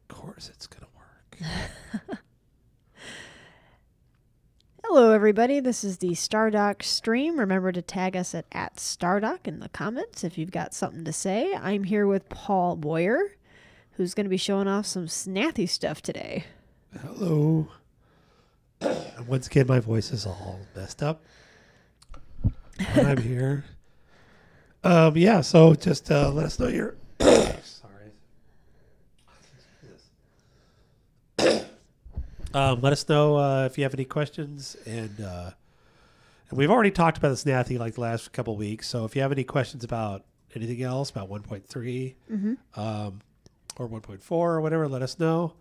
Of course it's going to work. Hello, everybody. This is the Stardock stream. Remember to tag us at @Stardock in the comments if you've got something to say. I'm here with Paul Boyer, who's going to be showing off some snathy stuff today. Hello. Once again, my voice is all messed up. But I'm here. Yeah, so just let us know your... Sorry. Let us know if you have any questions. And we've already talked about the Snathy like the last couple of weeks. So if you have any questions about anything else, about 1.3 or 1.4 or whatever, let us know.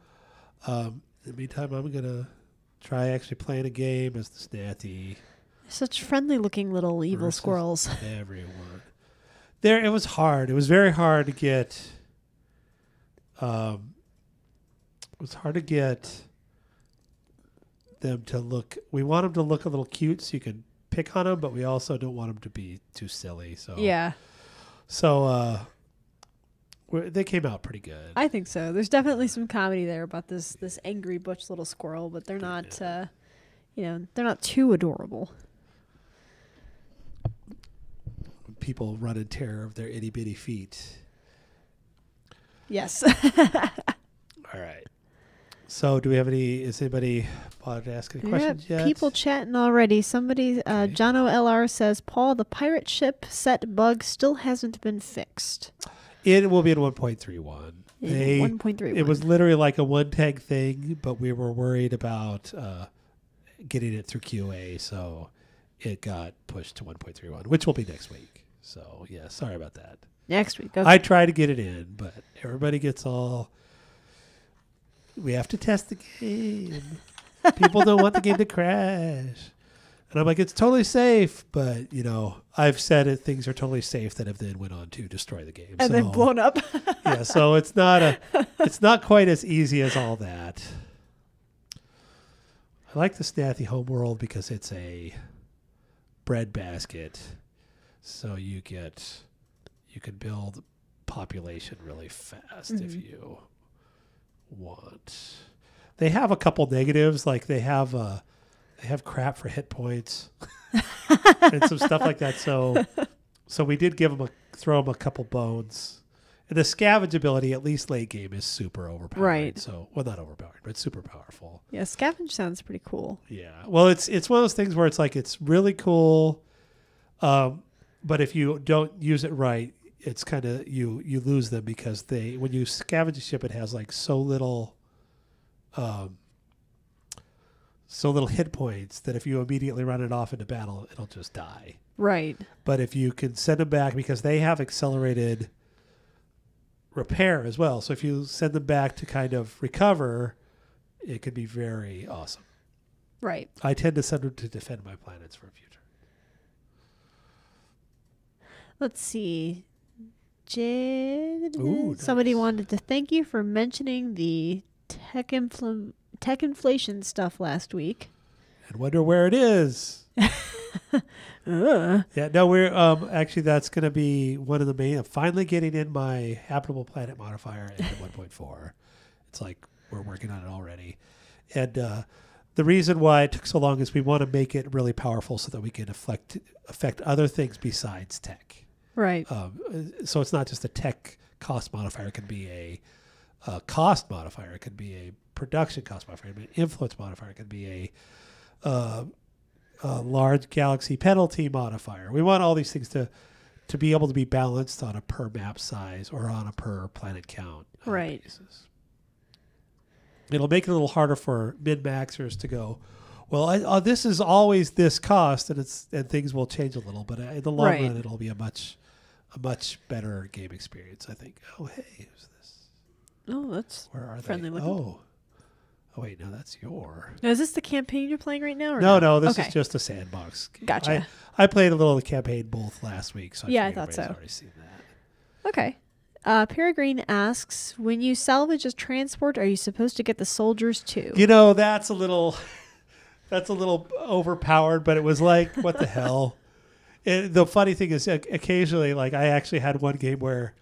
In the meantime, I'm going to try actually playing a game as the Snathy. Such friendly-looking little evil squirrels. Everyone. It was hard. It was very hard to get... it was hard to get them to look... We want them to look a little cute so you can pick on them, but we also don't want them to be too silly. So Yeah. So they came out pretty good. I think so. There's definitely some comedy there about this angry butch little squirrel, but they're not, they're not too adorable. People run in terror of their itty bitty feet. Yes. All right. So do we have is anybody bothered to ask any questions yet? People chatting already. Somebody, Jono LR says, Paul, the pirate ship set bug still hasn't been fixed. It will be in 1.31. 1.31. It was literally like a one-tag thing, but we were worried about getting it through QA, so it got pushed to 1.31, which will be next week. So, yeah, sorry about that. Next week. Okay. I tried to get it in, but everybody gets all... We have to test the game. People don't want the game to crash. And I'm like, it's totally safe, but, I've said it, things are totally safe that have then went on to destroy the game. And then blown up. Yeah, so it's not quite as easy as all that. I like the Snathy Homeworld because it's a breadbasket. So you can build population really fast if you want. They have a couple negatives, like they have crap for hit points and some stuff like that. So we did throw them a couple bones. And the scavenge ability, at least late game, is super overpowered. Right. So, well, not overpowered, but super powerful. Yeah, scavenge sounds pretty cool. Yeah. Well, it's one of those things where it's like it's really cool, but if you don't use it right, it's kind of you lose them because when you scavenge a ship, it has like so little hit points that if you immediately run it off into battle, it'll just die. Right. But if you can send them back, because they have accelerated repair as well, so if you send them back to kind of recover, it could be very awesome. Right. I tend to send them to defend my planets for future. Let's see. Ooh, Somebody nice. wanted to thank you for mentioning the tech inflation stuff last week. And wonder where it is. Yeah, no, we're actually that's going to be one of the main. I'm finally getting in my habitable planet modifier into 1.4. It's like we're working on it already, and the reason why it took so long is we want to make it really powerful so that we can affect other things besides tech. Right. So it's not just a tech cost modifier. It can be a cost modifier. It could be a production cost modifier. It can be an influence modifier. It can be a large galaxy penalty modifier. We want all these things to be able to be balanced on a per map size or on a per planet count basis. It'll make it a little harder for min-maxers to go, well, this is always this cost, and things will change a little, but in the long run, it'll be a much better game experience, I think. Oh, hey, who's this? Oh, that's Where are friendly they? looking. Oh, wait, no, that's your. Now, is this the campaign you're playing right now? Or No, this is just a sandbox game. Gotcha. I played a little of the campaign both last week, so I I thought so. Already seen that. Okay. Peregrine asks, when you salvage a transport, are you supposed to get the soldiers too? That's a little overpowered, but it was like, what the hell? The funny thing is, occasionally, like I actually had one game where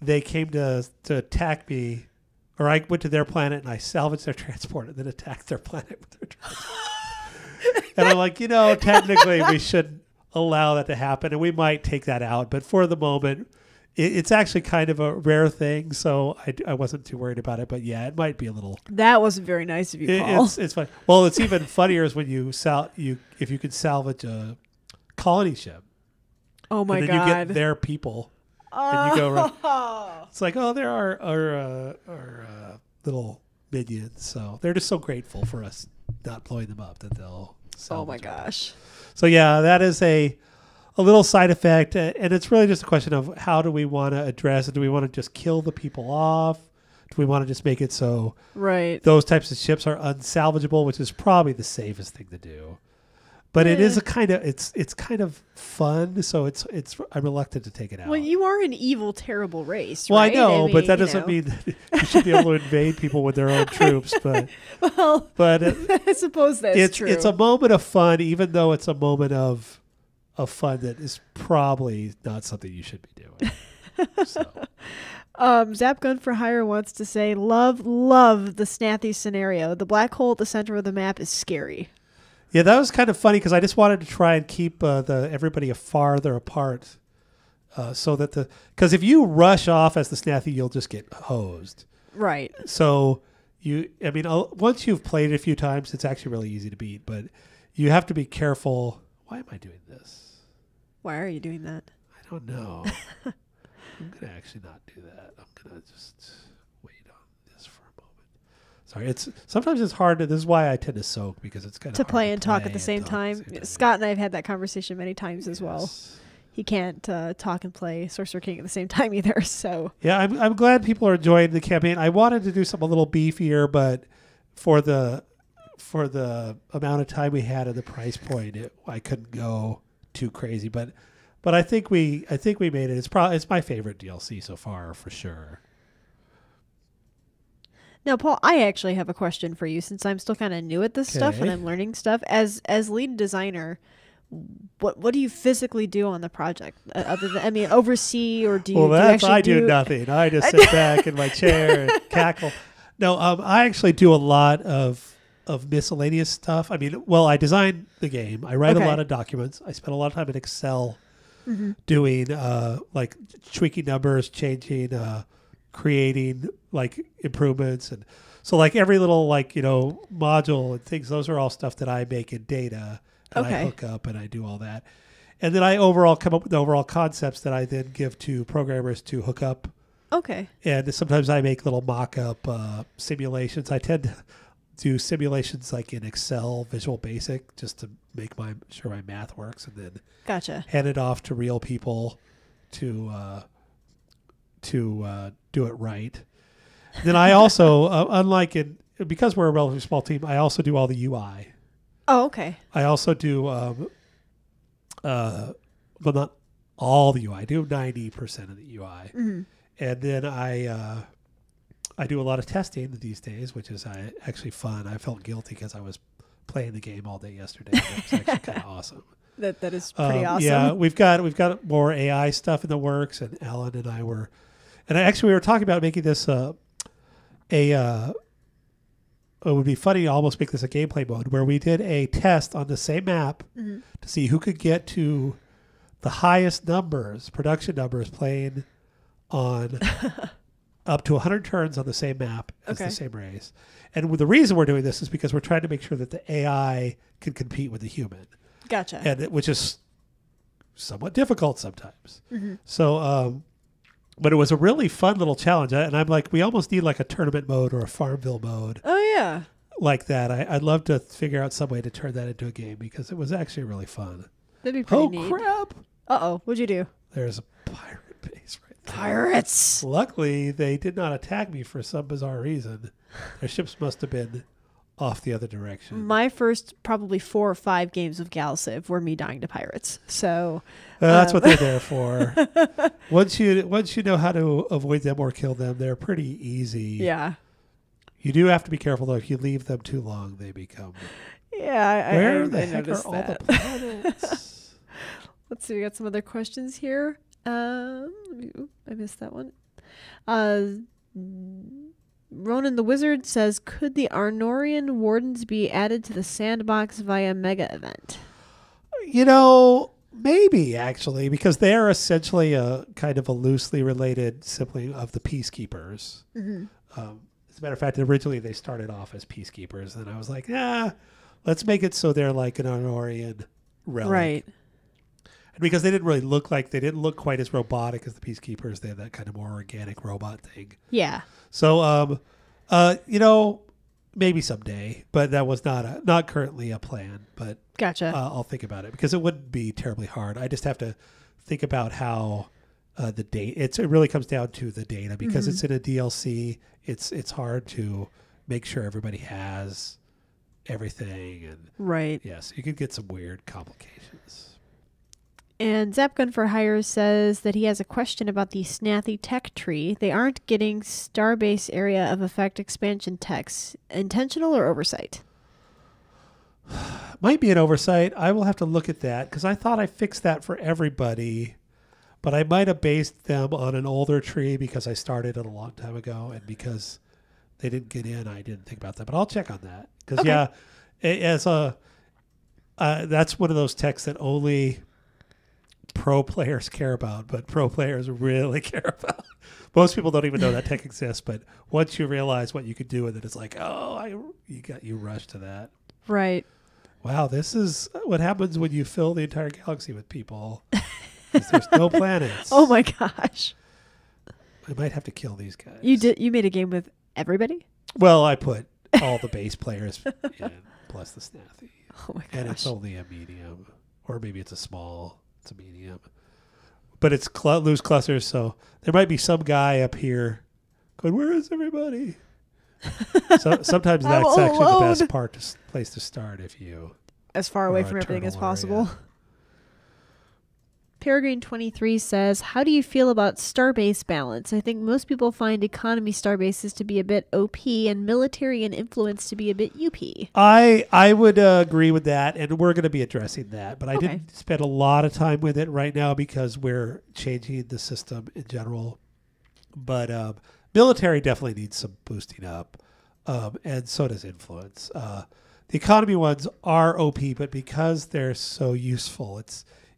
they came to attack me, Or I went to their planet and I salvaged their transport and then attacked their planet with their transport. And I'm like, technically we shouldn't allow that to happen, and we might take that out. But for the moment, it's actually kind of a rare thing, so I wasn't too worried about it. But yeah, it might be a little. That wasn't very nice of you, Paul. It's fun. Well, it's even funnier is when if you could salvage a colony ship. Oh my and then God! you get their people, and you go around. It's like, oh, there are our little minions. So they're just so grateful for us not blowing them up that they'll. Oh my gosh! So yeah, that is a little side effect, and it's really just a question of how do we want to address it? Do we want to just kill the people off? Do we want to just make it so those types of ships are unsalvageable, which is probably the safest thing to do? But it is it's kind of fun, so I'm reluctant to take it out. Well, you are an evil, terrible race, well, right? I know, but that doesn't mean that you should be able to invade people with their own troops. But I suppose that's true. It's a moment of fun, even though it's a moment of fun that is probably not something you should be doing. So. Zap Gun for Hire wants to say, love the Snathy scenario. The black hole at the center of the map is scary. Yeah, that was kind of funny because I just wanted to try and keep everybody farther apart, so that because if you rush off as the Snathy, you'll just get hosed. Right. So once you've played it a few times, it's actually really easy to beat, but you have to be careful. Why am I doing this? Why are you doing that? I don't know. I'm gonna actually not do that. I'm gonna just wait on this for a moment. Sorry, sometimes it's hard this is why I tend to soak, because it's kind of to play and talk at the same time. Scott and I have had that conversation many times as well. He can't talk and play Sorcerer King at the same time either. So yeah, I'm glad people are enjoying the campaign. I wanted to do something a little beefier, but for the amount of time we had at the price point, I couldn't go too crazy. But I think we made it. It's my favorite DLC so far, for sure. Now, Paul, I actually have a question for you, since I'm still kind of new at this stuff and I'm learning stuff. As lead designer, what do you physically do on the project? Other than, oversee, or do you? Well, I do nothing. I just sit back in my chair and cackle. No, I actually do a lot of miscellaneous stuff. I design the game. I write a lot of documents. I spend a lot of time in Excel doing like tweaking numbers, changing, creating like improvements, and so like every little module and things. Those are all stuff that I make in Data. And I hook up and I do all that. And then I come up with the overall concepts that I then give to programmers to hook up. Okay. And sometimes I make little mock-up simulations. I tend to do simulations like in Excel, Visual Basic, just to make sure my math works, and then hand it off to real people to do it right. Then I also, because we're a relatively small team, I also do all the UI. Oh, okay. I also do, not all the UI. I do 90% of the UI, and then I do a lot of testing these days, which is actually fun. I felt guilty because I was playing the game all day yesterday. It was actually kind of awesome. That is pretty awesome. Yeah, we've got more AI stuff in the works, and Alan and I were, we were talking about making this it would be funny to almost make this a gameplay mode where we did a test on the same map to see who could get to the highest production numbers playing on up to 100 turns on the same map as the same race. And the reason we're doing this is because we're trying to make sure that the AI can compete with the human. Gotcha. Which is somewhat difficult sometimes. So, but it was a really fun little challenge. And I'm like, we almost need like a tournament mode or a Farmville mode. Oh, yeah. Like that. I'd love to figure out some way to turn that into a game, because it was actually really fun. That'd be pretty neat. Oh, crap. Uh-oh. What'd you do? There's a pirate base right there. Pirates! Luckily, they did not attack me for some bizarre reason. Their ships must have been off the other direction. My first probably 4 or 5 games of Galciv were me dying to pirates. So that's what they're there for. Once you know how to avoid them or kill them, they're pretty easy. Yeah. You do have to be careful though. If you leave them too long, they become. Yeah, where the heck are all the planets? Let's see. We got some other questions here. I missed that one. Ronan the Wizard says, could the Arnorian Wardens be added to the sandbox via Mega Event? Maybe actually, because they are essentially a kind of a loosely related sibling of the Peacekeepers. Mm-hmm. As a matter of fact, originally they started off as Peacekeepers, and I was like, let's make it so they're like an Arnorian relic. Right. And because they didn't look quite as robotic as the Peacekeepers. They have that kind of more organic robot thing. Yeah. So, maybe someday, but that was not currently a plan. But Gotcha. I'll think about it because it wouldn't be terribly hard. I just have to think about how the data. It really comes down to the data because it's in a DLC. It's hard to make sure everybody has everything, and right. yes, you could get some weird complications. And Zapgun for Hire says that he has a question about the Snathy tech tree. They aren't getting Starbase Area of Effect expansion techs. Intentional or oversight? Might be an oversight. I will have to look at that because I thought I fixed that for everybody, but I might have based them on an older tree because I started it a long time ago, and because they didn't get in, I didn't think about that. But I'll check on that because that's one of those techs that only pro players care about, but pro players really care about. Most people don't even know that tech exists, but once you realize what you could do with it, it's like, you rush to that. Right. Wow, this is what happens when you fill the entire galaxy with people. There's no planets. Oh my gosh. I might have to kill these guys. You made a game with everybody? Well, I put all the base players in, plus the Snathy. Oh my gosh. And it's only a medium. Or maybe it's a medium. But it's loose clusters, so there might be some guy up here going, where is everybody? So sometimes that's actually the best place to start if you as far away from everything as possible. Peregrine 23 says, how do you feel about starbase balance? I think most people find economy starbases to be a bit OP and military and influence to be a bit UP. I would agree with that, and we're going to be addressing that. But I didn't spend a lot of time with it right now because we're changing the system in general. But military definitely needs some boosting up, and so does influence. The economy ones are OP, but because they're so useful,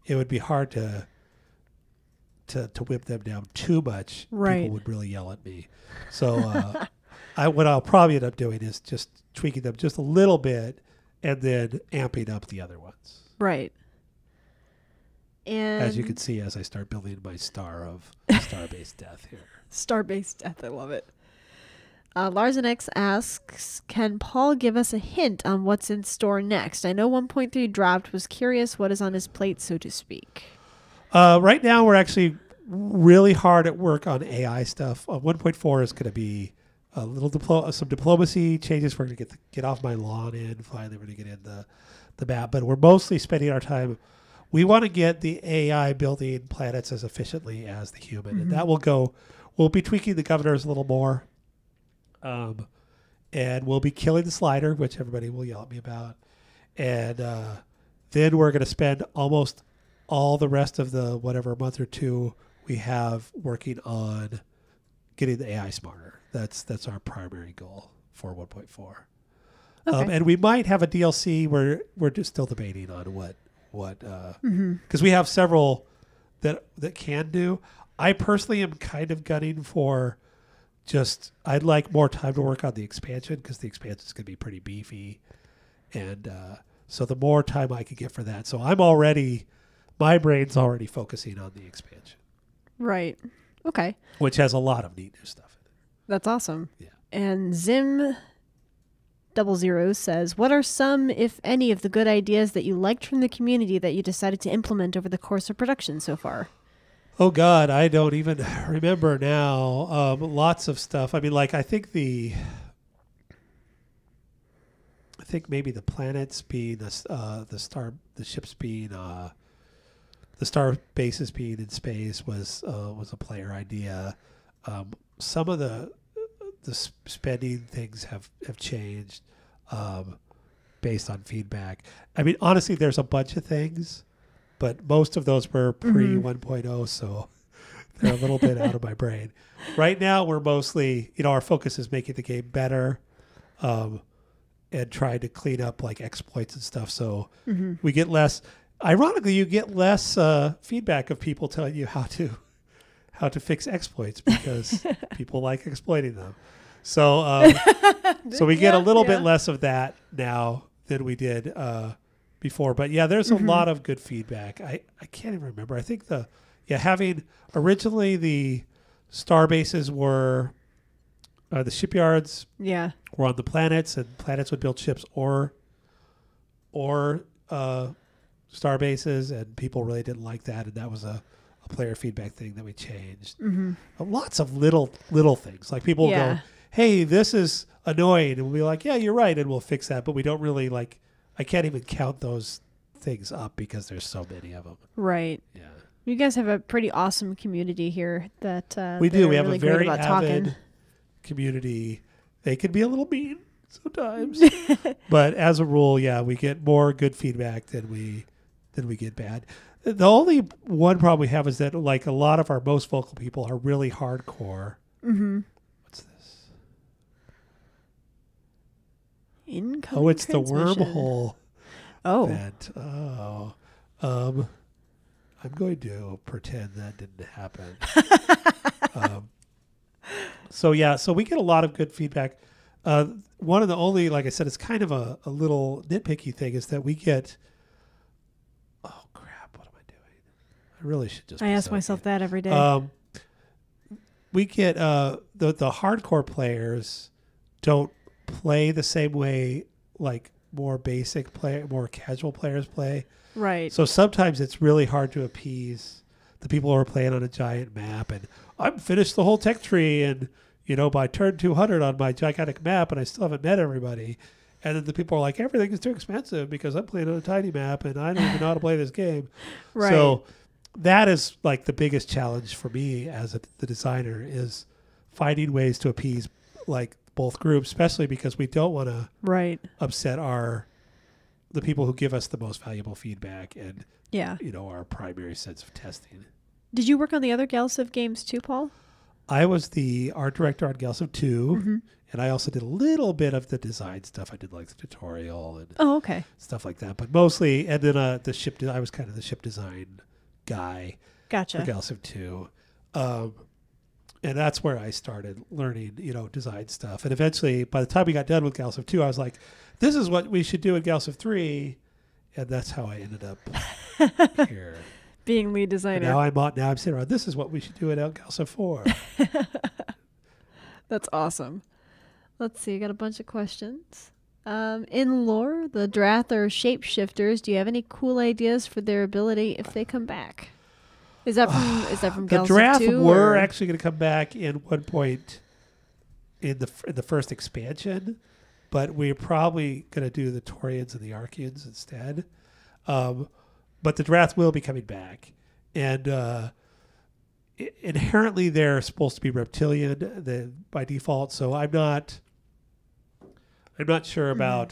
it would be hard to whip them down too much. Right. People would really yell at me. So what I'll probably end up doing is just tweaking them just a little bit and then amping up the other ones. Right. And as you can see, as I start building my star of Starbase Death here. Starbase Death, I love it. Larsen X asks, can Paul give us a hint on what's in store next? I know 1.3 dropped. Was curious what is on his plate, so to speak. Right now, we're actually really hard at work on AI stuff. 1.4 is going to be a little some diplomacy changes. We're going to get off my lawn in. Finally, we're going to get in the map. But we're mostly spending our time. We want to get the AI building planets as efficiently as the human. And that will go. We'll be tweaking the governors a little more. And we'll be killing the slider, which everybody will yell at me about. And then we're going to spend almost all the rest of the whatever month or two we have working on getting the AI smarter. That's our primary goal for 1.4. Okay. And we might have a DLC where we're just still debating on what because we have several that can do. I personally am kind of gunning for I'd like more time to work on the expansion because the expansion is going to be pretty beefy. And so the more time I could get for that. So my brain's already focusing on the expansion. Right. Okay. Which has a lot of neat new stuff in it. That's awesome. Yeah. And Zim00 says, what are some, if any, of the good ideas that you liked from the community that you decided to implement over the course of production so far? Oh God, I don't even remember now. Lots of stuff. I mean, like I think maybe the planets being the ships being the star bases being in space was a player idea. Some of the spending things have changed based on feedback. I mean, honestly, there's a bunch of things. But most of those were pre 1.0, so They're a little bit out of my brain. Right now, we're mostly, our focus is making the game better, and trying to clean up like exploits and stuff. So we get less. Ironically, you get less feedback of people telling you how to fix exploits because people like exploiting them. So so we get a little bit less of that now than we did before. But yeah, there's a lot of good feedback. I can't even remember. I think having originally the star bases were the shipyards were on the planets, and planets would build ships or star bases, and people really didn't like that, and that was a player feedback thing that we changed. Lots of little things, like people go, hey, this is annoying, and we'll be like, yeah, you're right, and we'll fix that. But we don't really I can't even count those things up because there's so many of them. Right. Yeah. You guys have a pretty awesome community here that we do. We have really a very about avid talking. Community. They can be a little mean sometimes, but as a rule, we get more good feedback than we get bad. The only one problem we have is that like a lot of our most vocal people are really hardcore. What's this? Incoming It's the transmission. wormhole event. I'm going to pretend that didn't happen. So we get a lot of good feedback. One of the only, like I said, it's kind of a little nitpicky thing is that we get, oh crap, what am I doing? I really should just. I ask myself that every day. We get the hardcore players don't play the same way like more casual players play. Right. So sometimes it's really hard to appease the people who are playing on a giant map, and I'm finished the whole tech tree, and by turn 200 on my gigantic map, and I still haven't met everybody. And then the people are like, everything is too expensive because I'm playing on a tiny map and I don't even know how to play this game. Right. So that is like the biggest challenge for me as the designer is finding ways to appease like both groups, especially because we don't want to upset the people who give us the most valuable feedback and our primary sense of testing. Did you work on the other Galciv games too, Paul? I was the art director on Galciv 2, and I also did a little bit of the design stuff. I did like the tutorial and stuff like that, but mostly, and then I was kind of the ship design guy for Galciv 2. And that's where I started learning, design stuff. And eventually, by the time we got done with Galciv 2, I was like, this is what we should do in Galciv 3. And that's how I ended up here. Being lead designer. And now I'm sitting around, this is what we should do in Galciv 4. That's awesome. Let's see, I got a bunch of questions. In lore, the Drath are shapeshifters. Do you have any cool ideas for their ability if they come back? Is that from the Galciv Drath 2? Were actually going to come back in one point in the first expansion, but we're probably going to do the Taurians and the Archeans instead. But the Drath will be coming back, and inherently they're supposed to be reptilian by default. So I'm not sure about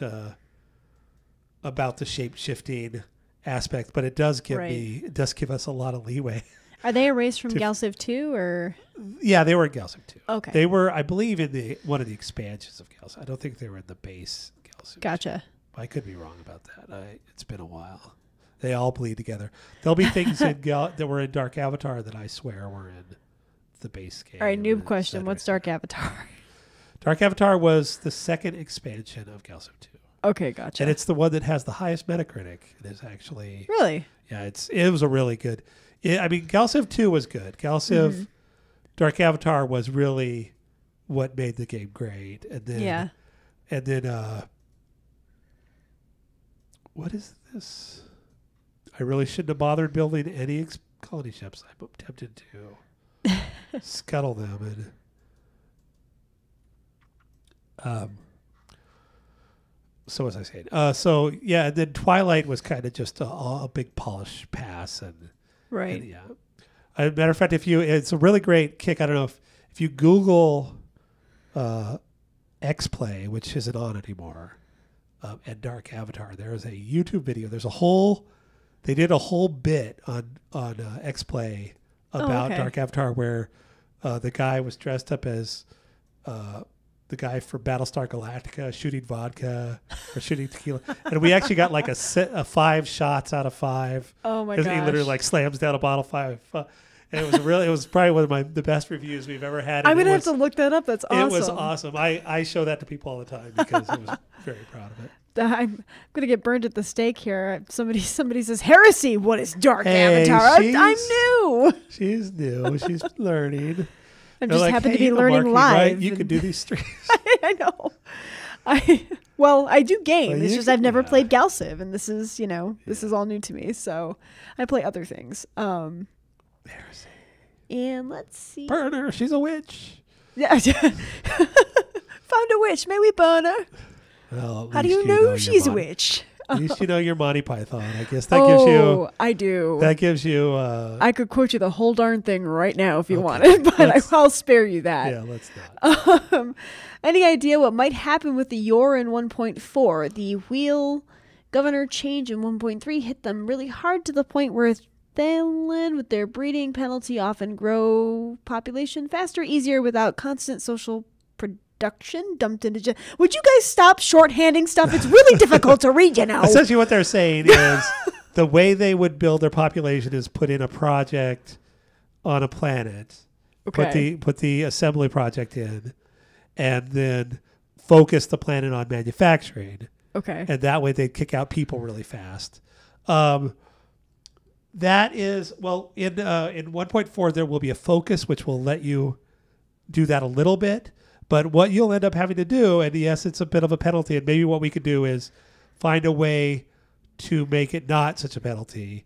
the shape shifting aspect, but it does give us a lot of leeway. Are they erased from Galciv 2 or? Yeah, they were in Galciv 2. Okay. They were, I believe, in one of the expansions of Galciv. I don't think they were in the base Galciv. Gotcha. 2. I could be wrong about that. It's been a while. They all bleed together. There'll be things that were in Dark Avatar that I swear were in the base game. All right, noob question. What's Dark Avatar? Dark Avatar was the second expansion of Galciv 2. Okay, gotcha. And it's the one that has the highest Metacritic. It is actually... Really? Yeah, it was a really good... Galciv 2 was good. Galciv Dark Avatar was really what made the game great. And then... what is this? I really shouldn't have bothered building any colony ships. I'm tempted to scuttle them and... So what was I saying? And then Twilight was kind of just a big polish pass, and yeah. As a matter of fact, it's a really great kick. I don't know if you Google X-Play, which isn't on anymore, and Dark Avatar, there is a YouTube video. They did a whole bit on X-Play about okay. Dark Avatar where the guy was dressed up as the guy for Battlestar Galactica shooting vodka or shooting tequila. And we actually got like a 5 shots out of 5. Oh my Because he literally gosh. like slams down a bottle of 5. And it was probably one of the best reviews we've ever had. I'm And going to it have to look that up. That's awesome. It was awesome. I show that to people all the time because I was very proud of it. I'm going to get burned at the stake here. Somebody says, heresy. What is Dark Hey, Avatar? I'm she's- new. She's new. She's learning. I'm They're just like, happen to "Hey, be learning Marky, live. right? You and- could do these streams. I know. I do game. Well, It's you just I've can- never yeah. played Galciv, and this is this is all new to me. So I play other things. Heresy. And let's see. Burn her. She's a witch. Yeah. Found a witch. May we burn her? Well, at How do least you know your she's a Monty- witch? At least you know your Monty Python. I guess that gives you. I do. That gives you. I could quote you the whole darn thing right now if you Okay. wanted, but Let's- I'll spare you that. Yeah, let's not. Any idea what might happen with the Yor in 1.4? The wheel governor change in 1.3 hit them really hard to the point where Thailand, with their breeding penalty, often grow population faster, easier without constant social production dumped into. Would you guys stop shorthanding stuff? It's really difficult to read, you know. Essentially, what they're saying is the way they would build their population is put in a project on a planet, put the assembly project in, and then focus the planet on manufacturing. Okay. And that way they'd kick out people really fast. That is, well, in 1.4 there will be a focus which will let you do that a little bit. But what you'll end up having to do, and yes, it's a bit of a penalty, and maybe what we could do is find a way to make it not such a penalty,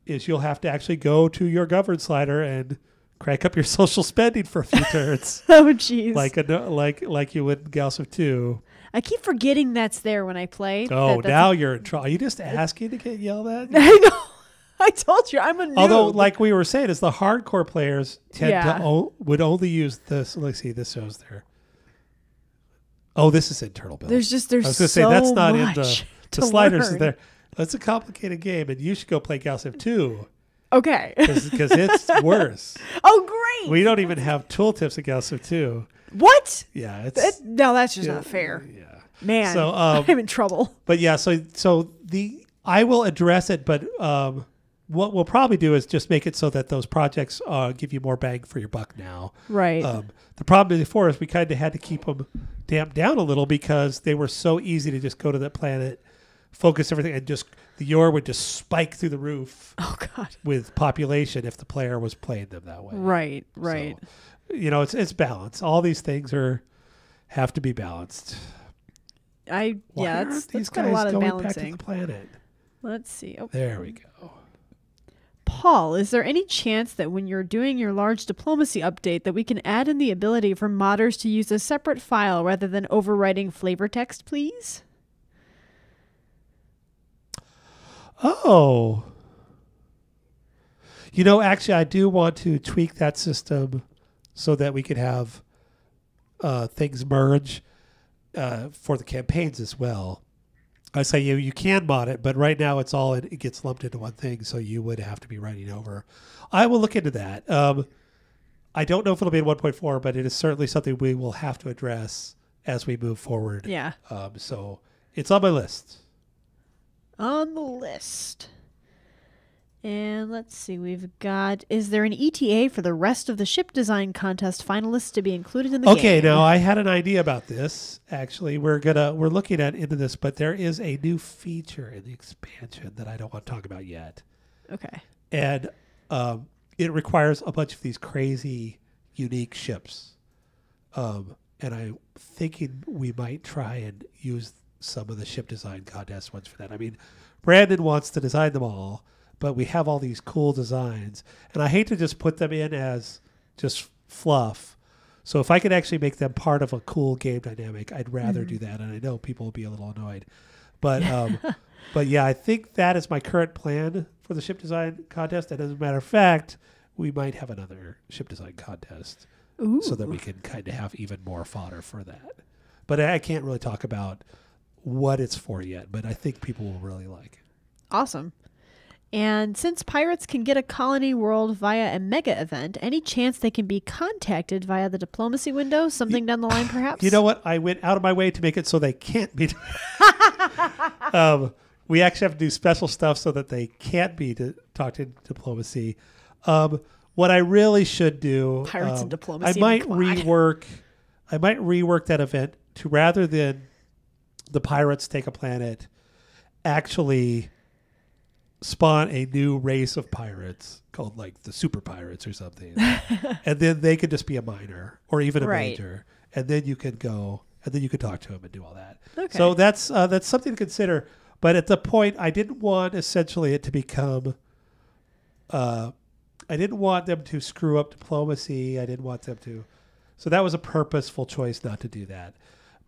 is you'll have to actually go to your govern slider and crank up your social spending for a few turns. Oh, jeez. like you would in Galciv 2. I keep forgetting that's there when I play. Oh, That's now you're in trouble. Are you just asking to get yelled at? I know. I told you I'm a noob. Although, like we were saying, is the hardcore players tend Yeah. to would only use this. Let's see, this shows there. Oh, this is internal build. there's I was so going to say that's not in much the to sliders. Is learn. there? That's a complicated game, and you should go play Galciv 2 Okay. because it's worse. Oh, great. We don't even have tooltips in Galciv 2. What? Yeah, it's No, that's just yeah, not fair. Yeah. Man, So, I'm in trouble. But yeah, so I will address it, but what we'll probably do is just make it so that those projects give you more bang for your buck now. Right. The problem before is we kind of had to keep them damped down a little because they were so easy to just go to that planet, focus everything, and just the Yor would just spike through the roof Oh, God. with population if the player was playing them that way. Right, right. So, it's balance. All these things have to be balanced. Why that's aren't these got a guys lot of going back to balancing. the planet? Let's see. Oh. There we go. Paul, is there any chance that when you're doing your large diplomacy update that we can add in the ability for modders to use a separate file rather than overwriting flavor text, please? Oh. Actually, I do want to tweak that system so that we could have things merge for the campaigns as well. I say you can mod it, but right now it gets lumped into one thing, so you would have to be writing over. I will look into that. I don't know if it'll be in 1.4, but it is certainly something we will have to address as we move forward. Yeah. So it's on my list. On the list. And let's see, is there an ETA for the rest of the ship design contest finalists to be included in the game? Okay, now I had an idea about this. Actually, we're looking into this, but there is a new feature in the expansion that I don't want to talk about yet. Okay. And it requires a bunch of these crazy, unique ships. And I'm thinking we might try and use some of the ship design contest ones for that. I mean, Brandon wants to design them all, but we have all these cool designs. And I hate to just put them in as just fluff. So if I could actually make them part of a cool game dynamic, I'd rather do that. And I know people will be a little annoyed. But but yeah, I think that is my current plan for the ship design contest. And as a matter of fact, we might have another ship design contest so that we can kind of have even more fodder for that. But I can't really talk about what it's for yet, but I think people will really like it. Awesome. And since pirates can get a colony world via a mega event, any chance they can be contacted via the diplomacy window, something down the line perhaps? You know what? I went out of my way to make it so they can't be. We actually have to do special stuff so that they can't be talked in diplomacy. What I really should do, Pirates and diplomacy. I might come on. rework that event to, rather than the pirates take a planet, actually spawn a new race of pirates called like the super pirates or something. And then they could just be a minor or even a major. And then you could go, and then you could talk to them and do all that. Okay. So that's something to consider. But at the point, I didn't want essentially it to become, I didn't want them to screw up diplomacy. I didn't want them to. So that was a purposeful choice not to do that.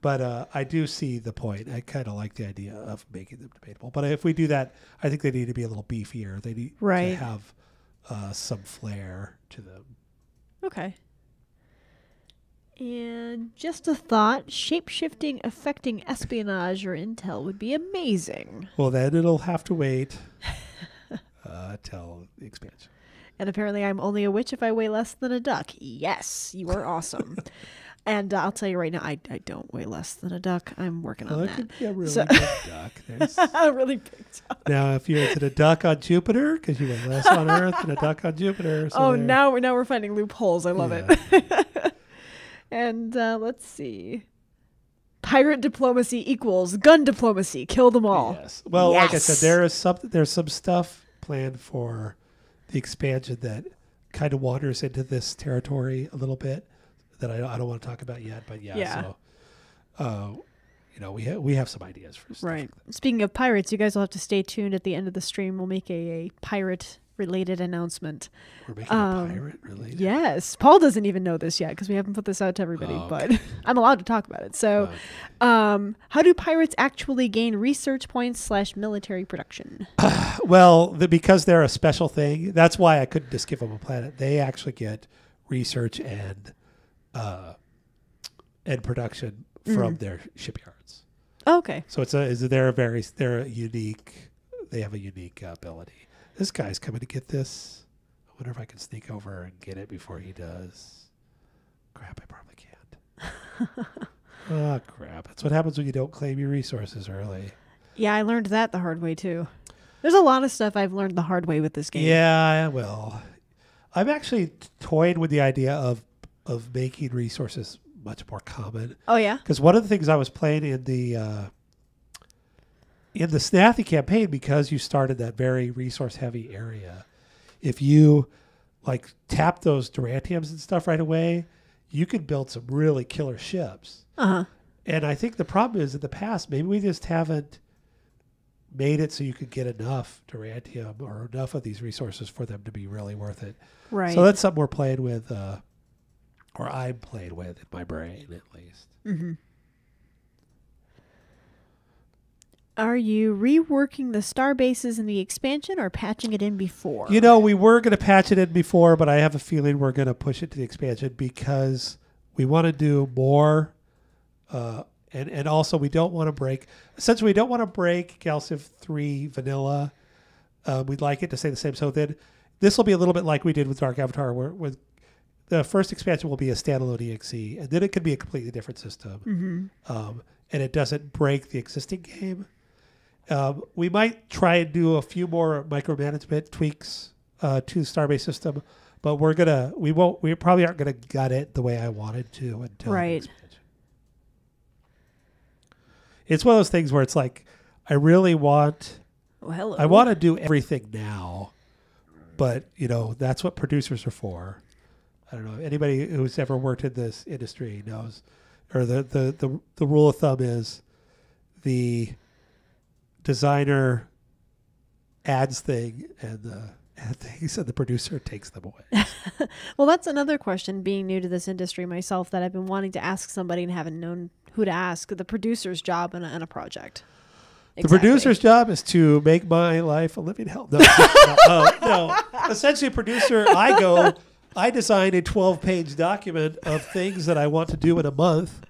But I do see the point. I kind of like the idea of making them debatable. But if we do that, I think they need to be a little beefier. They need to have some flair to them. Okay. And just a thought, shape-shifting affecting espionage or intel would be amazing. Well, then it'll have to wait till the expansion. And apparently I'm only a witch if I weigh less than a duck. Yes, you are awesome. And I'll tell you right now, I don't weigh less than a duck. I'm working on that. Could be a really big duck. A really big duck. Now, if you're into a duck on Jupiter, because you weigh less on Earth than a duck on Jupiter. So now we're finding loopholes. I love it. And let's see. Pirate diplomacy equals gun diplomacy. Kill them all. Yes. Well, like I said, there's some stuff planned for the expansion that kind of wanders into this territory a little bit that I don't want to talk about yet. But so we have some ideas for stuff. Right. Speaking of pirates, you guys will have to stay tuned at the end of the stream. We'll make a pirate related announcement. We're making a pirate related. Yes. Paul doesn't even know this yet because we haven't put this out to everybody, but I'm allowed to talk about it. So how do pirates actually gain research points / military production? Well, because they're a special thing, that's why I couldn't just give them a planet. They actually get research and production from their shipyards. Oh, okay. So they're unique. They have a unique ability. This guy's coming to get this. I wonder if I can sneak over and get it before he does. Crap, I probably can't. Oh, crap. That's what happens when you don't claim your resources early. Yeah, I learned that the hard way, too. There's a lot of stuff I've learned the hard way with this game. Yeah, well, I'm actually toying with the idea of making resources much more common. Oh, yeah? Because one of the things I was playing in the Snathy campaign, because you started that very resource-heavy area, if you like tap those Durantiums and stuff right away, you could build some really killer ships. Uh-huh. And I think the problem is in the past, maybe we just haven't made it so you could get enough Durantium or enough of these resources for them to be really worth it. Right. So that's something we're playing with, or I'm playing with in my brain at least. Mm-hmm. Are you reworking the star bases in the expansion or patching it in before? You know, we were going to patch it in before, but I have a feeling we're going to push it to the expansion because we want to do more. And also we don't want to break, essentially we don't want to break Galciv 3 vanilla. We'd like it to stay the same. So then this will be a little bit like we did with Dark Avatar, where with the first expansion will be a standalone EXE, and then it could be a completely different system. Mm-hmm. And it doesn't break the existing game. We might try and do a few more micromanagement tweaks to the Starbase system, but we probably aren't gonna gut it the way I wanted to until the expansion. It's one of those things where it's like I really want I want to do everything now, but that's what producers are for. I don't know, anybody who's ever worked in this industry knows, or the rule of thumb is the designer adds thing and the producer takes them away. Well, that's another question, being new to this industry myself, that I've been wanting to ask somebody and haven't known who to ask. The producer's job in a project. The producer's job is to make my life a living hell. No, no. Essentially, a producer, I design a 12-page document of things that I want to do in a month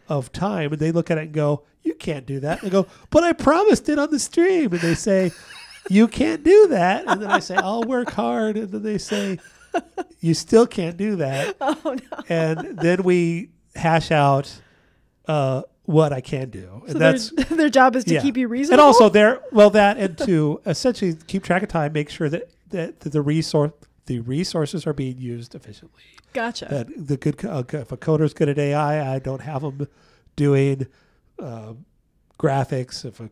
of time, and they look at it and go, "You can't do that." And I go, "But I promised it on the stream." And they say, you can't do that. And then I say, I'll work hard. And then they say, you still can't do that. Oh, no. And then we hash out what I can do. And So that's their job is to yeah. keep you reasonable? And also that and to essentially keep track of time, make sure that the resources are being used efficiently. Gotcha. That the good if a coder's good at AI, I don't have them doing graphics.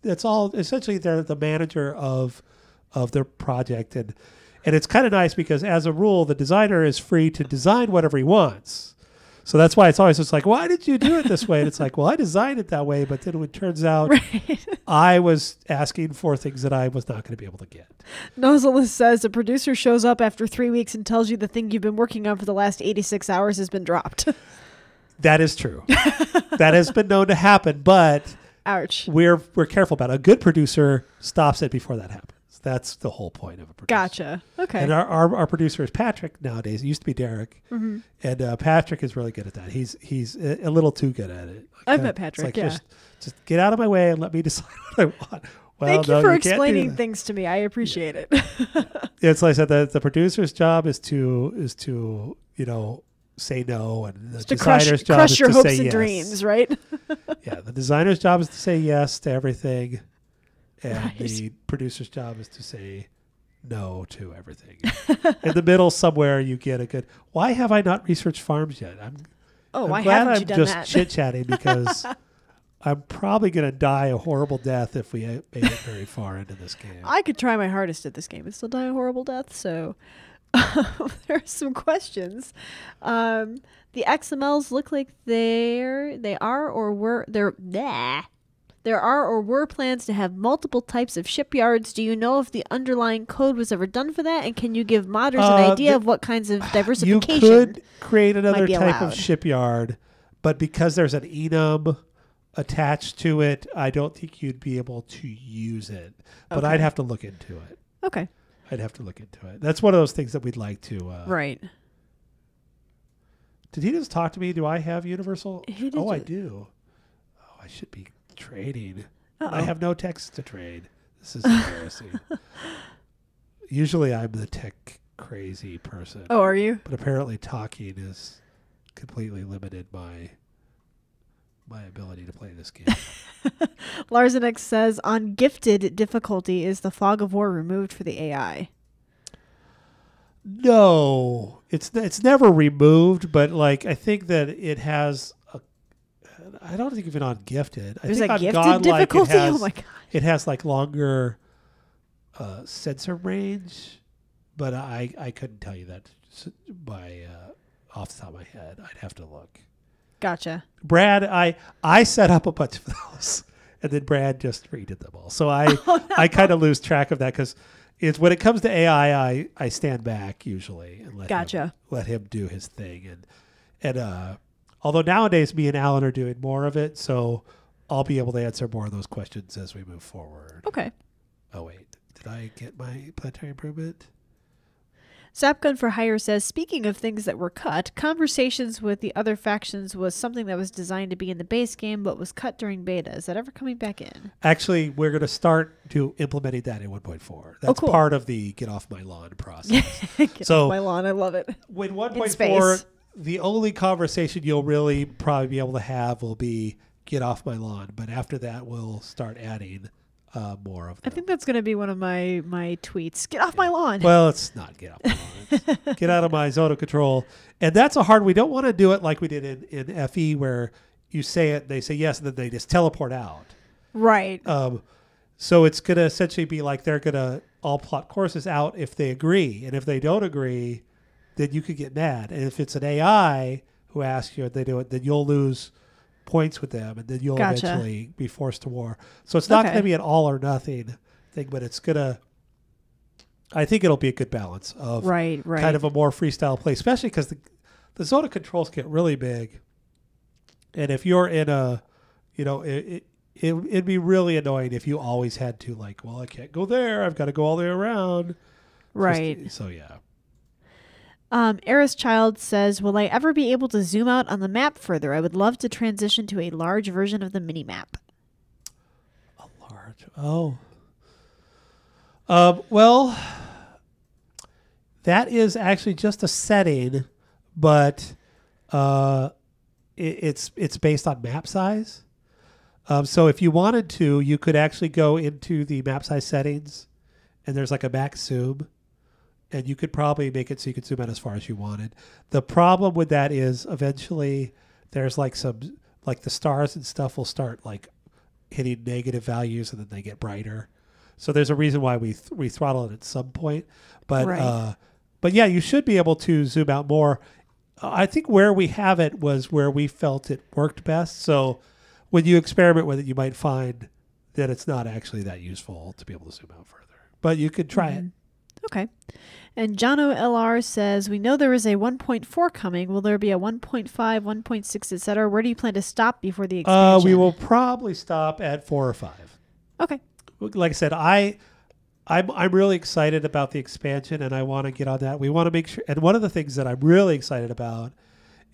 That's all essentially they're the manager of their project, and it's kind of nice because as a rule, the designer is free to design whatever he wants. So that's why it's always just like, why did you do it this way? And it's like, well, I designed it that way, but then it turns out Right. I was asking for things that I was not going to be able to get. Nozzleless says the producer shows up after 3 weeks and tells you the thing you've been working on for the last 86 hours has been dropped. That is true. That has been known to happen, but Ouch. we're careful about it. A good producer stops it before that happens. That's the whole point of a producer. Gotcha. Okay. And our producer is Patrick nowadays. It used to be Derek, Mm-hmm. and Patrick is really good at that. He's a little too good at it. I've met Patrick, yeah. Just get out of my way and let me decide what I want. Well, Thank you no, for can't do explaining that. things to me. I appreciate it. It's like I said, the producer's job is to say no, and the To crush designer's job crush is your to hopes say and yes. dreams, right? Yeah, the designer's job is to say yes to everything, and Right. the producer's job is to say no to everything. In the middle somewhere, you get a good. Why have I not researched farms yet? I'm Why glad haven't I'm you done just that? chit chatting because I'm probably going to die a horrible death if we made it very far into this game. I could try my hardest at this game and still die a horrible death. So there are some questions. The XMLs look like there are or were plans to have multiple types of shipyards. Do you know if the underlying code was ever done for that? And can you give modders an idea of what kinds of diversification? You could create another be type of allowed. shipyard, but because there's an enum attached to it, I don't think you'd be able to use it. But Okay. I'd have to look into it. Okay. I'd have to look into it. That's one of those things that we'd like to. Right. Did he just talk to me? Do I have Universal? He did Oh, I ju- do. Oh, I should be trading. Uh-oh. I have no text to trade. This is embarrassing. Usually I'm the tech crazy person. Oh, are you? But apparently talking is completely limited my ability to play this game. Larsenex says on gifted difficulty, is the fog of war removed for the AI? No, it's never removed, but like I think that it has I don't think even on gifted. I There's think a on gifted godlike difficulty? it has Oh my god. it has like longer sensor range, but I couldn't tell you that by off the top of my head. I'd have to look. Gotcha. Brad, I set up a bunch of those, and then Brad just redid them all. So I kind of lose track of that because it's when it comes to AI, I stand back usually and let him do his thing. And although nowadays me and Alan are doing more of it, so I'll be able to answer more of those questions as we move forward. Okay. Oh wait, did I get my planetary improvement? Zapgun for Hire says, speaking of things that were cut, conversations with the other factions was something that was designed to be in the base game but was cut during beta. Is that ever coming back in? Actually, we're going to start implementing that in 1.4. That's cool. part of the get off my lawn process. Get So- off my lawn. I love it. With In 1.4, space. the only conversation you'll really probably be able to have will be get off my lawn. But after that, we'll start adding more of I them. think that's going to be one of my tweets. Get off my lawn. Well, it's not get off my lawn. It's get out of my zone of control. And that's a hard, we don't want to do it like we did in FE where you say it, they say yes, and then they just teleport out. Right. So it's going to essentially be like they're going to all plot courses out if they agree. And if they don't agree, then you could get mad. And if it's an AI who asks you and they do it, then you'll lose points with them, and then you'll Gotcha. eventually be forced to war. So it's not Okay. going to be an all or nothing thing, but it's going to, I think it'll be a good balance of right. kind of a more freestyle play, especially because the zone of controls get really big. And if you're in a, it'd be really annoying if you always had to like, well, I can't go there. I've got to go all the way around. Right. So yeah. Eris Child says, will I ever be able to zoom out on the map further? I would love to transition to a large version of the mini-map. A large. Oh. Well, that is actually just a setting, but it's based on map size. So if you wanted to, you could actually go into the map size settings, and there's like a max zoom, and you could probably make it so you could zoom out as far as you wanted. The problem with that is eventually there's like some, like the stars and stuff will start like hitting negative values, and then they get brighter. So there's a reason why we throttle it at some point. But Right. but yeah, you should be able to zoom out more. I think where we have it was where we felt it worked best. So when you experiment with it, you might find that it's not actually that useful to be able to zoom out further. But you could try it. Okay. And Jono LR says, we know there is a 1.4 coming. Will there be a 1.5, 1.6, etc.? Where do you plan to stop before the expansion? We will probably stop at 4 or 5. Okay. Like I said, I'm really excited about the expansion, and I want to get on that. We want to make sure, and one of the things that I'm really excited about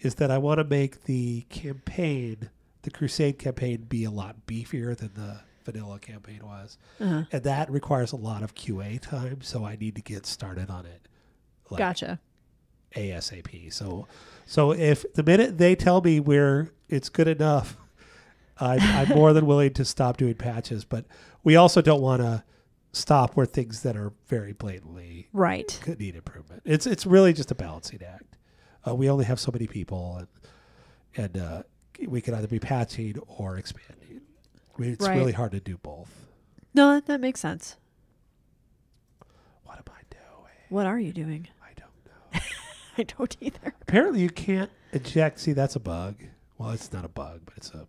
is that I want to make the campaign, the Crusade campaign, be a lot beefier than the vanilla campaign was. Uh-huh. And that requires a lot of QA time, so I need to get started on it. Like, Gotcha. ASAP. So if the minute they tell me it's good enough, I'm more than willing to stop doing patches. But we also don't want to stop where things that are very blatantly Right. could need improvement. It's really just a balancing act. We only have so many people, and we can either be patching or expanding. I mean, it's Right. really hard to do both. No, that makes sense. What am I doing? What are you doing? I don't know. I don't either. Apparently, you can't eject. See, that's a bug. Well, it's not a bug, but it's a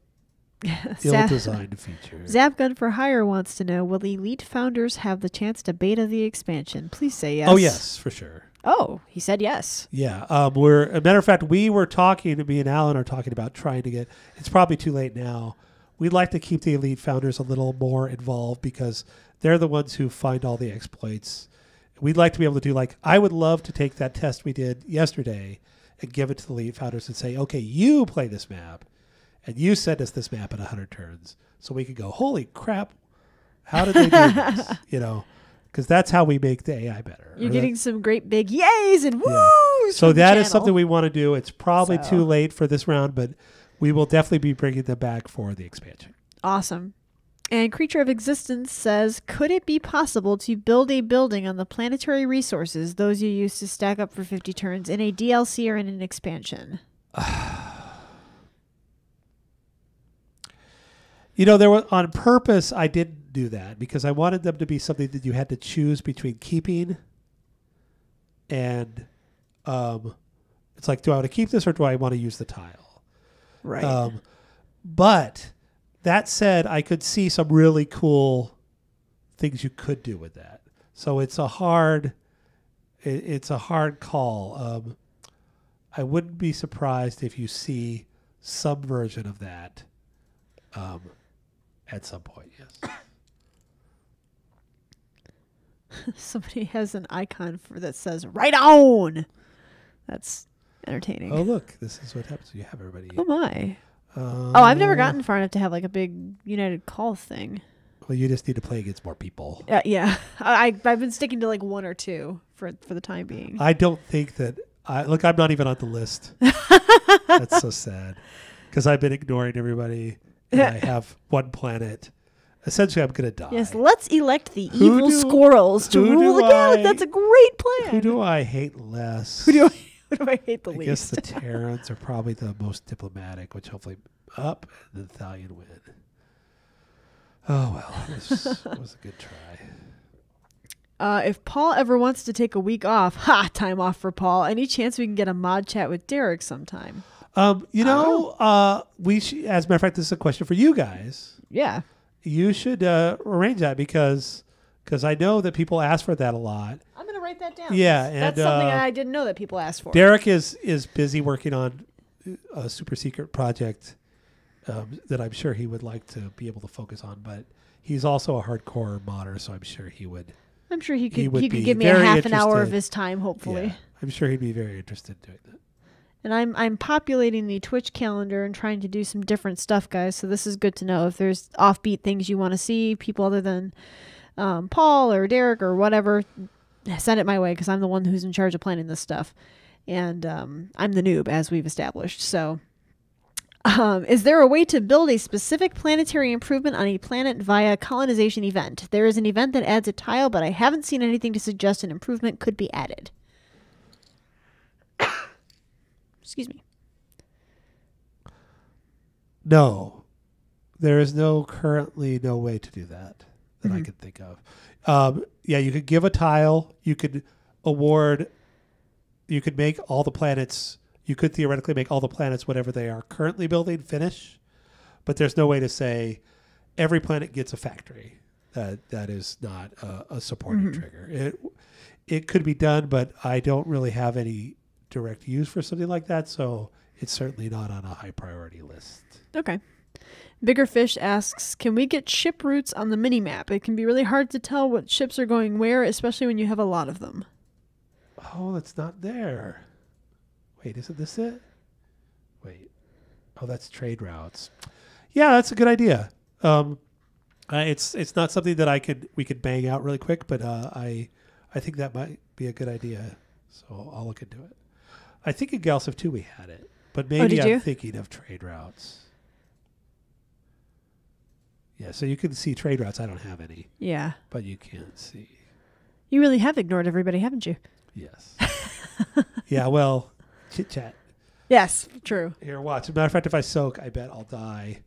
Zap- ill-designed feature. Zapgun for Hire wants to know, will Elite founders have the chance to beta the expansion? Please say yes. Oh, yes, for sure. Oh, he said yes. Yeah. We're, as a matter of fact, we were talking, me and Alan are talking about trying to get, it's probably too late now. We'd like to keep the Elite founders a little more involved because they're the ones who find all the exploits. We'd like to be able to do, like, I would love to take that test we did yesterday and give it to the Elite founders and say, okay, you play this map and you send us this map in 100 turns. So we could go, holy crap, how did they do this? You know, because that's how we make the AI better. You're Or getting some great big yays and woos. So from the that is channel. something we want to do. It's probably So- too late for this round, but we will definitely be bringing them back for the expansion. Awesome. And Creature of Existence says, could it be possible to build a building on the planetary resources, those you use to stack up for 50 turns, in a DLC or in an expansion? You know, there was on purpose. I didn't do that because I wanted them to be something that you had to choose between keeping and it's like, do I want to keep this or do I want to use the tile? Right. But that said, I could see some really cool things you could do with that. So it's a hard call. I wouldn't be surprised if you see some version of that at some point. Yes. Somebody has an icon for that says, right on. That's entertaining. Oh, look, this is what happens when you have everybody. Oh, my. Oh, I've never gotten far enough to have like a big United Call thing. Well, you just need to play against more people. Yeah. I've been sticking to like one or two for the time being. I don't think that. Look, I'm not even on the list. That's so sad because I've been ignoring everybody. And I have one planet. Essentially, I'm going to die. Yes, let's elect the Who evil do- squirrels to who rule the do galaxy. I- That's a great plan. Who do I hate less? Who do I hate the I guess least? the Terrans are probably the most diplomatic, which hopefully up and the Thalian win. Oh, well, it was a good try. If Paul ever wants to take a week off, time off for Paul. Any chance we can get a mod chat with Derek sometime? We should, as a matter of fact, this is a question for you guys. Yeah. You should arrange that because I know that people ask for that a lot. I'm going to write that down. Yeah, That's and, something I didn't know that people asked for. Derek is busy working on a super secret project that I'm sure he would like to be able to focus on, but he's also a hardcore modder, so I'm sure he would. I'm sure he he could would he could be give me a very half an hour of interested. his time, hopefully. Yeah, I'm sure he'd be very interested in doing that. And I'm populating the Twitch calendar and trying to do some different stuff, guys. So this is good to know. If there's offbeat things you want to see, people other than Paul or Derek or whatever, send it my way because I'm the one who's in charge of planning this stuff. And I'm the noob, as we've established. So is there a way to build a specific planetary improvement on a planet via colonization event? There is an event that adds a tile, but I haven't seen anything to suggest an improvement could be added. Excuse me. No, there is currently no way to do that I can think of. Yeah, you could give a tile. You could make all the planets. You could theoretically make all the planets, whatever they are currently building, finish. But there's no way to say every planet gets a factory. That is not a supporting trigger. It could be done, but I don't really have any direct use for something like that. So it's certainly not on a high priority list. Okay. Bigger Fish asks, can we get ship routes on the mini-map? It can be really hard to tell what ships are going where, especially when you have a lot of them. Oh, it's not there. Wait, isn't this it? Wait. Oh, that's trade routes. Yeah, that's a good idea. It's not something that we could bang out really quick, but I think that might be a good idea. So I'll look into it. I think in Galciv 2 we had it, but maybe I'm thinking of trade routes. Yeah, so you can see trade routes. I don't have any. Yeah. But you can't see. You really have ignored everybody, haven't you? Yes. Yeah, well, chit chat. Yes, true. Here, watch. As a matter of fact, if I soak, I bet I'll die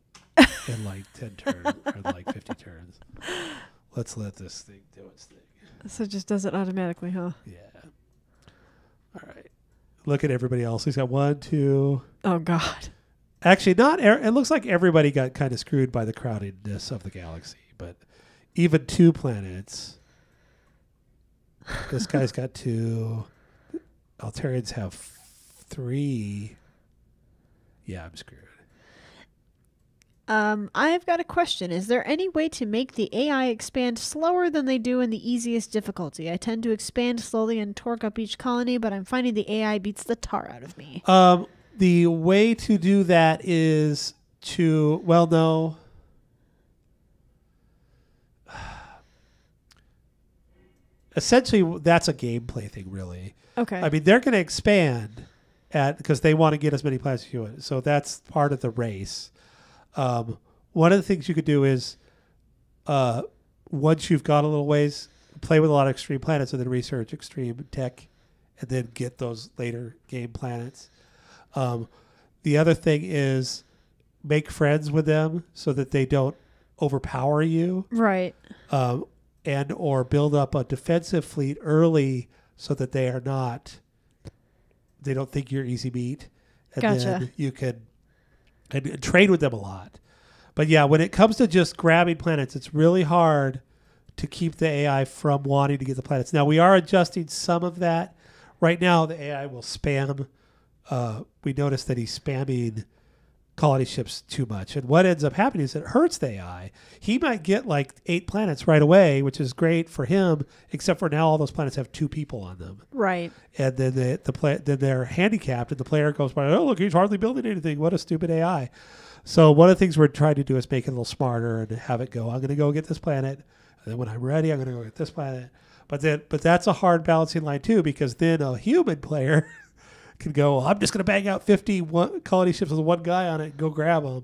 in like 10 turns or like 50 turns. Let's let this thing do its thing. So it just does it automatically, huh? Yeah. All right. Look at everybody else. He's got 1, 2. Oh, God. Actually, it looks like everybody got kind of screwed by the crowdedness of the galaxy, but even 2 planets. This guy's got 2. Altarians have 3. Yeah, I'm screwed. I've got a question. Is there any way to make the AI expand slower than they do in the easiest difficulty? I tend to expand slowly and torque up each colony, but I'm finding the AI beats the tar out of me. The way to do that is to, well, no. Essentially, that's a gameplay thing, really. Okay. I mean, they're going to expand because they want to get as many planets as you want. So that's part of the race. One of the things you could do is, once you've got a little ways, play with a lot of extreme planets and then research extreme tech and then get those later game planets. The other thing is make friends with them so that they don't overpower you. Right. And or build up a defensive fleet early so that they don't think you're easy meat. And Gotcha. then you can and trade with them a lot. But yeah, when it comes to just grabbing planets, it's really hard to keep the AI from wanting to get the planets. Now, we are adjusting some of that. Right now, the AI will spam. We noticed that he's spamming colony ships too much. And what ends up happening is it hurts the AI. He might get like 8 planets right away, which is great for him, except for now all those planets have 2 people on them. Right. And then then they're handicapped, and the player goes by, oh, look, he's hardly building anything. What a stupid AI. So one of the things we're trying to do is make it a little smarter and have it go, I'm going to go get this planet. And then when I'm ready, I'm going to go get this planet. But that's a hard balancing line too, because then a human player can go, I'm just going to bang out 50 colony ships with one guy on it and go grab them.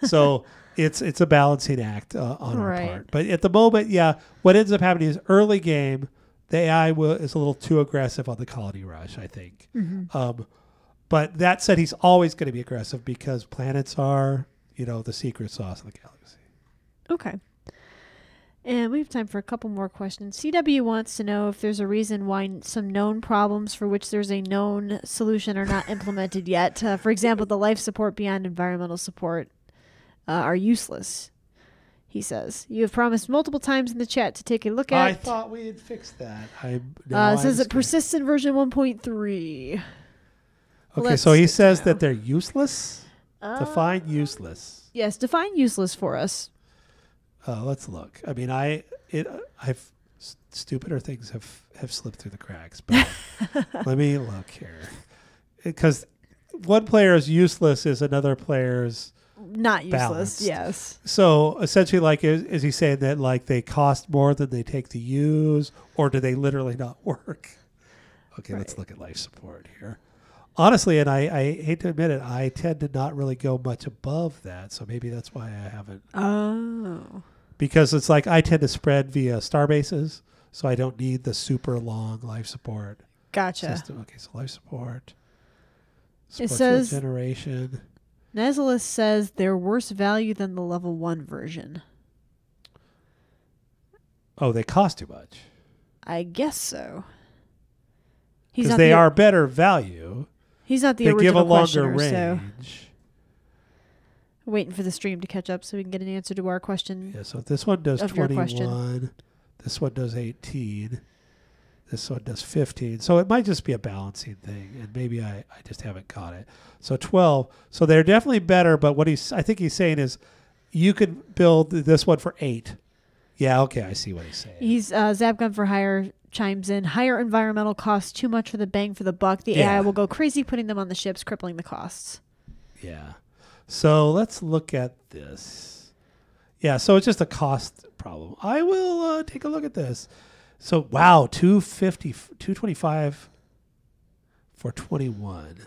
So it's a balancing act on our part. But at the moment, yeah, what ends up happening is early game, the AI is a little too aggressive on the colony rush, I think. Mm-hmm. But that said, he's always going to be aggressive because planets are, the secret sauce of the galaxy. Okay. And we have time for a couple more questions. CW wants to know if there's a reason why some known problems for which there's a known solution are not implemented yet. For example, the life support beyond environmental support are useless, he says. You have promised multiple times in the chat to take a look at... I thought we had fixed that. It says it persists in version 1.3. Okay, so he says that they're useless? Define useless. Yes, define useless for us. Let's look. I mean, stupider things have slipped through the cracks, but let me look here. Because one player's useless is another player's not useless. balanced. Yes. So essentially, like, is he saying that like they cost more than they take to use, or do they literally not work? Okay, let's Right. look at life support here. Honestly, and I hate to admit it, I tend to not really go much above that. So maybe that's why I haven't. Oh. Because it's like I tend to spread via Starbases, so I don't need the super long life support Gotcha. system. Okay, so life support. It Support fuel says- generation. Nezalus says they're worse value than the level 1 version. Oh, they cost too much. I guess so. Because they are better value. He's not the They original give a longer questioner, so range. waiting for the stream to catch up so we can get an answer to our question. Yeah, so this one does Of your question. 21. This one does 18. This one does 15. So it might just be a balancing thing, and maybe I just haven't caught it. So 12. So they're definitely better, but what I think he's saying is you could build this one for 8. Yeah, okay, I see what he's saying. He's Zapgun for Hire chimes in. Higher environmental costs, too much for the bang for the buck. The Yeah. AI will go crazy putting them on the ships, crippling the costs. Yeah. So let's look at this. Yeah, so it's just a cost problem. I will take a look at this. So wow, 250, 225 for 21.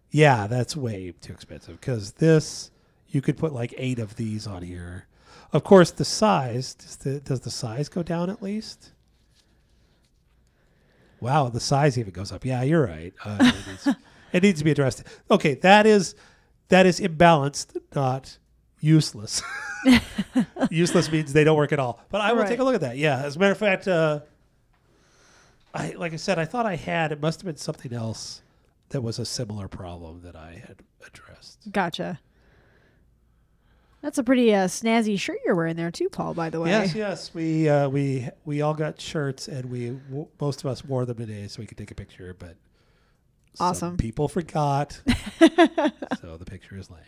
Yeah, that's way too expensive because this you could put like 8 of these on here. Of course, the size does the size go down at least? Wow, the size even goes up. Yeah, you're right. It needs to be addressed. Okay, that is imbalanced, not useless. Useless means they don't work at all. But I will Right. take a look at that. Yeah, as a matter of fact, like I said, I thought I had. It must have been something else that was a similar problem that I had addressed. Gotcha. That's a pretty snazzy shirt you're wearing there too, Paul, by the way. Yes. We all got shirts, and most of us wore them today so we could take a picture. But Awesome. some people forgot, so the picture is lame.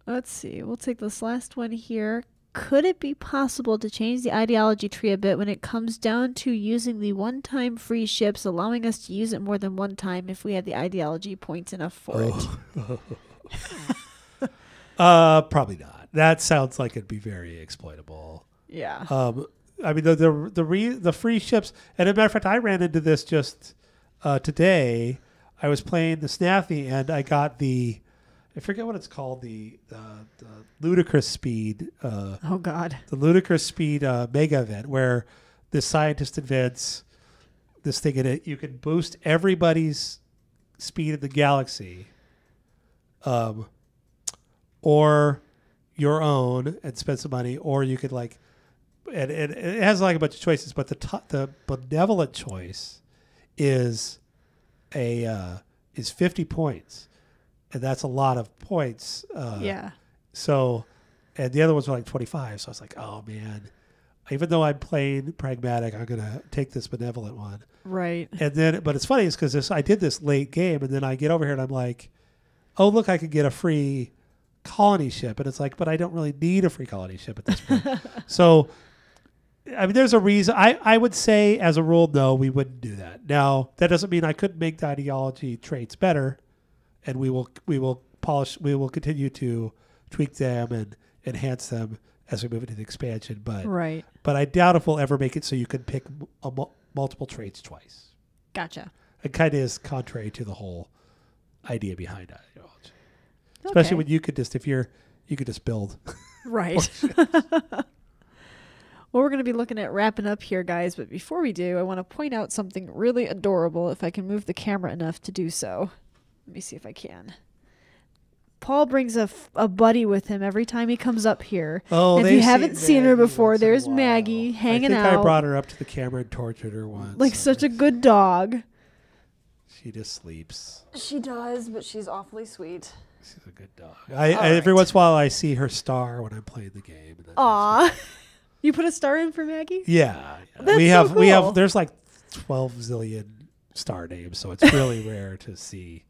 Let's see. We'll take this last one here. Could it be possible to change the ideology tree a bit when it comes down to using the one-time free ships, allowing us to use it more than one time if we had the ideology points enough for it? Probably not. That sounds like it'd be very exploitable. Yeah. I mean, the free ships, and as a matter of fact, I ran into this just today. I was playing the Snaffy, and I got I forget what it's called, the ludicrous speed. Oh God. The ludicrous speed mega event, where the scientist invents this thing in it. You can boost everybody's speed in the galaxy, or your own, and spend some money, or you could like, and it has like a bunch of choices, but the benevolent choice is 50 points. And that's a lot of points. Yeah. So, and the other ones were like 25. So I was like, oh man, even though I'm playing pragmatic, I'm going to take this benevolent one. Right. And then, but it's funny is because I did this late game, and then I get over here and I'm like, oh, look, I could get a free colony ship. And it's like, but I don't really need a free colony ship at this point. So, I mean, there's a reason. I would say as a rule, no, we wouldn't do that. Now, that doesn't mean I couldn't make the ideology traits better. And we will continue to tweak them and enhance them as we move into the expansion. But Right. but I doubt if we'll ever make it so you can pick multiple traits twice. Gotcha. It kind of is contrary to the whole idea behind ideology, especially when you could just build. Right. Well, we're going to be looking at wrapping up here, guys. But before we do, I want to point out something really adorable if I can move the camera enough to do so. Let me see if I can. Paul brings a buddy with him every time he comes up here. Oh, if you haven't seen her before, there's Maggie hanging I think out. I brought her up to the camera and tortured her once. Like such a good dog. She just sleeps. She does, but she's awfully sweet. She's a good dog. Every once in a while, I see her star when I'm playing the game. And that Aw. You put a star in for Maggie? Yeah. That's we so have cool. there's like 12 zillion star names, so it's really rare to see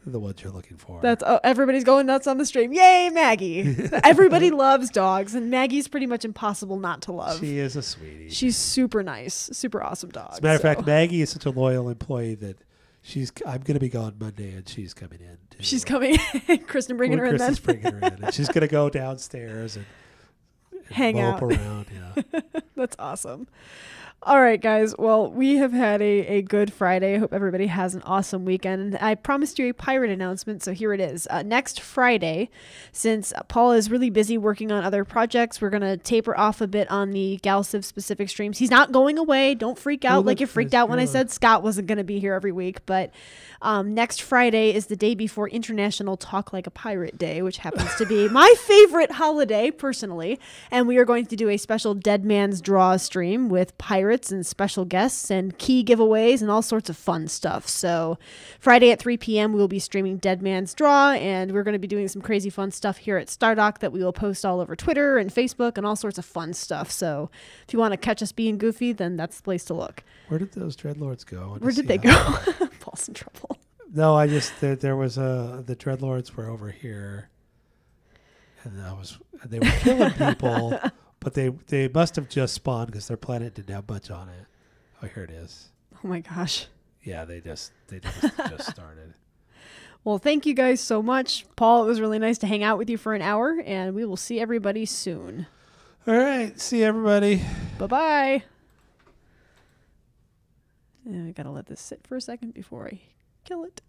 the ones you're looking for. Everybody's going nuts on the stream. Yay, Maggie. Everybody loves dogs, and Maggie's pretty much impossible not to love. She is a sweetie. She's super nice, super awesome dog. As a matter of fact, Maggie is such a loyal employee that I'm going to be gone Monday, and she's coming in. She's coming. Kristen bringing her in then. Kristen's bringing her in. And she's going to go downstairs and hang mope out around. Yeah. That's awesome. All right, guys. Well, we have had a good Friday. I hope everybody has an awesome weekend. And I promised you a pirate announcement, so here it is. Next Friday, since Paul is really busy working on other projects, we're going to taper off a bit on the Galciv specific streams. He's not going away. Don't freak out like you freaked out when I said Scott wasn't going to be here every week. But next Friday is the day before International Talk Like a Pirate Day, which happens to be my favorite holiday, personally. And we are going to do a special Dead Man's Draw stream with pirates and special guests and key giveaways and all sorts of fun stuff. So Friday at 3 p.m. we'll be streaming Dead Man's Draw, and we're going to be doing some crazy fun stuff here at Stardock that we will post all over Twitter and Facebook and all sorts of fun stuff. So if you want to catch us being goofy, then that's the place to look. Where did those Dreadlords go? Where did they go? Paul's in trouble. No, I just there was the Dreadlords were over here, and they were killing people. But they must have just spawned because their planet didn't have much on it. Oh, here it is. Oh my gosh. Yeah, they just started. Well, thank you guys so much. Paul, it was really nice to hang out with you for an hour, and we will see everybody soon. All right. See everybody. Bye-bye. I got to let this sit for a second before I kill it.